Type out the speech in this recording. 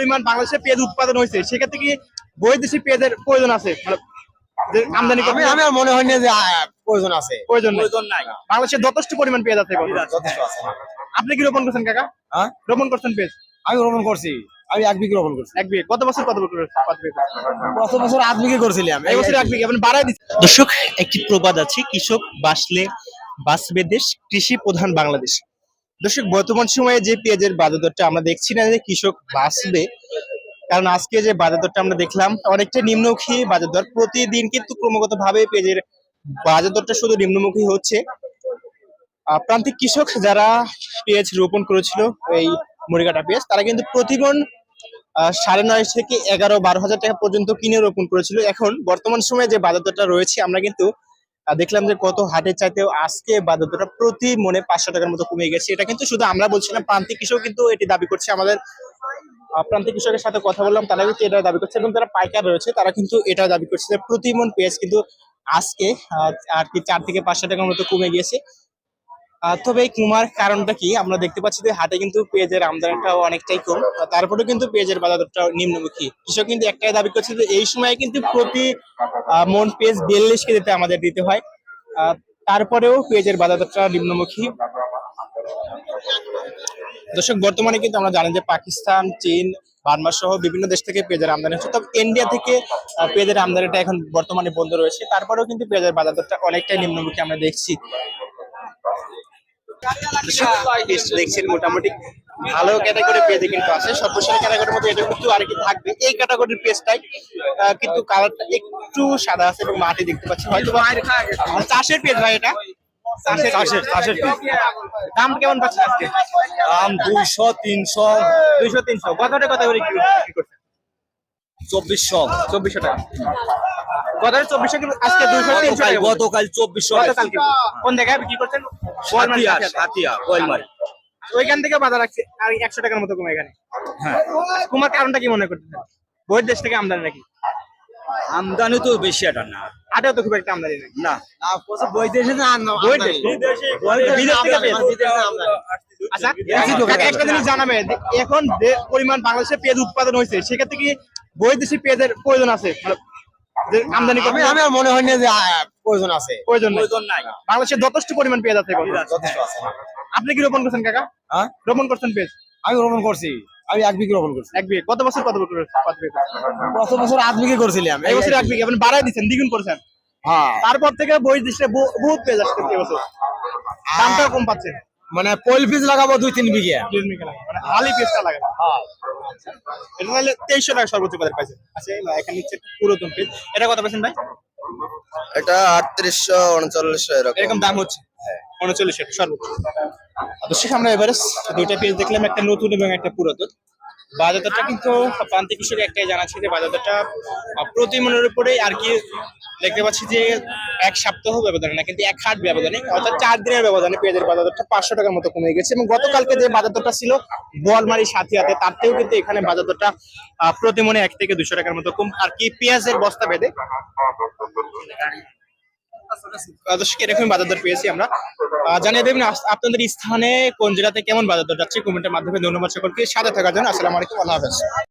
পরিমাণ বাংলাদেশে পেঁয়াজ উৎপাদন হয়েছে সেক্ষেত্রে কি বৈদেশিক পেঁয়াজের প্রয়োজন আছে? মানে যে আমদানি আমি আমার মনে হয় না যে প্রয়োজন আছে। প্রয়োজন নাই। বাংলাদেশে যথেষ্ট পরিমাণ পেঁয়াজ আছে এখন। যথেষ্ট আছে। আপনি কি রোপণ করছেন কাকা? হ্যাঁ, রোপণ করছেন পেঁয়াজ? আমি রোপণ করছি। আমি 1 বিঘা রোপণ করছি। এক বিঘে কত বছর কত বছর গত বছর 8 বিঘা করছিলাম। এই বছর এক বিঘে আপনি বাড়ায় দিচ্ছেন। দর্শক, একটি প্রবাদ আছে, কৃষক বাঁচলে বাঁচবে দেশ, কৃষি প্রধান বাংলাদেশ। দর্শক, বর্তমান সময়ে যে পেঁয়াজের বাজার দরটা আমরা দেখছি না যে কৃষক বাঁচবে, কারণ আজকে যে বাজার দরটা আমরা দেখলাম অনেকটা নিম্নমুখী বাজার দর। প্রতিদিন কিন্তু ক্রমাগত ভাবে পেঁয়াজের বাজার দরটা শুধু নিম্নমুখী হচ্ছে। প্রান্তিক কৃষক যারা পেঁয়াজ রোপণ করেছিল এই মুড়িকাটা পেঁয়াজ, তারা কিন্তু প্রতিমন 9.5 থেকে 11-12 হাজার টাকা পর্যন্ত কিনে রোপণ করেছিল। এখন বর্তমান সময়ে যে বাজার দরটা রয়েছে আমরা কিন্তু দেখলাম যে কত হাটের চাইতেও আজকে বাজার দরটা প্রতি মনে 500 টাকার মতো কমে গেছে। এটা কিন্তু শুধু আমরা বলছি না, প্রান্তিক কৃষক কিন্তু এটি দাবি করছে। আমাদের প্রান্তিক কৃষকের সাথে কথা বললাম, তারা কিন্তু এটা দাবি করছে, এবং যারা পাইকার রয়েছে তারা কিন্তু এটা দাবি করছে যে প্রতি মন পেঁয়াজ কিন্তু আজকে আর কি 4 থেকে 500 টাকার মতো কমে গিয়েছে। তবে এই কমার কারণটা কি, আমরা দেখতে পাচ্ছি যে হাটে কিন্তু পেঁয়াজের আমদানিটাও অনেকটাই কম, তারপরেও কিন্তু পেঁয়াজের বাজারটা নিম্নমুখী। কৃষক কিন্তু একটাই দাবি করছে যে এই সময় কিন্তু প্রতি মন পেঁয়াজ 42 কেজিতে আমাদের দিতে হয়, তারপরেও পেঁয়াজের বাজারটা নিম্নমুখী। দর্শক, বর্তমানে কিন্তু আমরা জানি যে পাকিস্তান, চীন, বার্মা সহ বিভিন্ন দেশ থেকে পেঁয়াজের আমদানি হচ্ছে। তবে ইন্ডিয়া থেকে পেঁয়াজের আমদানিটা এখন বর্তমানে বন্ধ রয়েছে, তারপরেও কিন্তু পেঁয়াজের বাজারটা অনেকটাই নিম্নমুখী আমরা দেখছি। দেখছেন মোটামুটি ভালো ক্যাটাগরি পেঁয়াজ কিন্তু আছে, সর্বশেষ ক্যাটাগরির মধ্যে এটা কিন্তু আর কি থাকবে। এই ক্যাটাগরির পেঁয়াজটাই কিন্তু কালারটা একটু সাদা আছে এবং মাটি দেখতে পাচ্ছি, হয়তো চাষের পেঁয়াজ ভাই। এটা চাষের দাম কেমন পাচ্ছেন আজকে? দাম 200, 300, 200-300 কতটা কথা করে কি করছেন? 2400 টাকা। গতকাল 2400 কিন্তু আজকে 200-300 টাকা। গতকাল 2400। গতকালকে কোন জায়গায় বিক্রি করছেন? হাতিয়া কোয়েলমারি। ওইখান থেকে বাজার রাখছে আর 100 টাকার মতো কমে এখানে। হ্যাঁ, কমার কারণটা কি মনে করতেছেন? বহির দেশ থেকে আমদানি নাকি? আমদানি তো বেশি এটা না। হাটেও তো খুব একটা আমদানি নাকি? না, বৈদেশে বিদেশ থেকে আচ্ছা, একটা জিনিস জানাবে, এখন যে পরিমাণ বাংলাদেশে পেঁয়াজ উৎপাদন হয়েছে সেক্ষেত্রে কি বৈদেশিক পেঁয়াজের প্রয়োজন আছে? মানে যে আমদানি আমার মনে হয় না যে প্রয়োজন আছে। প্রয়োজন নাই। বাংলাদেশে যথেষ্ট পরিমাণ পেঁয়াজ আছে এখন। যথেষ্ট আছে। আপনি কি রোপণ করছেন কাকা? হ্যাঁ, রোপণ করছেন পেঁয়াজ? আমি রোপণ করছি। আমি 1 বিঘা রোপণ করছি। এক বিঘে কত বছর কত বছর গত বছর 8 বিঘা করছিলাম। এই বছর এক বিঘে আপনি বাড়ায় দিচ্ছেন, দ্বিগুণ করেছেন। হ্যাঁ, তারপর থেকে বহির দেশে বহুত পেঁয়াজ আসছে এই বছর, দামটাও কম পাচ্ছেন। মানে পয়েল বীজ লাগাবো 2-3 বিঘা। মানে হালি পেঁয়াজটা লাগে। এটা তাহলে 2300 টাকা সর্বোচ্চ বাজার পাইছেন। আচ্ছা, এখানে হচ্ছে পুরাতন পেঁয়াজ, এটা কত পাইছেন ভাই? এটা 3800, 3900 এরকম দাম হচ্ছে। 39 টাকা সর্বোচ্চ। দর্শক, আমরা এবারে দুইটা পেঁয়াজ দেখলাম, একটা নতুন এবং একটা পুরাতন। বাজারটা কিন্তু প্রান্তিক কৃষক একটাই জানাচ্ছে যে বাজারটা প্রতি মনের উপরে আর কি দেখতে পাচ্ছি যে এক সপ্তাহ ব্যবধানে না, কিন্তু এক হাট ব্যবধানে, অর্থাৎ 4 দিনের ব্যবধানে পেঁয়াজের বাজারটা 500 টাকার মতো কমে গেছে। এবং গতকালকে যে বাজারটা ছিল বোয়ালমারি সাথিয়াতে, তার থেকেও কিন্তু এখানে বাজারটা প্রতি মনে 1 থেকে 200 টাকার মতো কম আর কি পেঁয়াজের বস্তা বেঁধে। দর্শক, এরকম বাজার দর পেয়েছি আমরা। জানিয়ে দেবেন আপনাদের স্থানে কোন জেলাতে কেমন বাজার দর যাচ্ছে কমেন্টের মাধ্যমে। ধন্যবাদ সকলকে সাথে থাকার জন্য। আসসালামু আলাইকুম, আল্লাহ হাফেজ।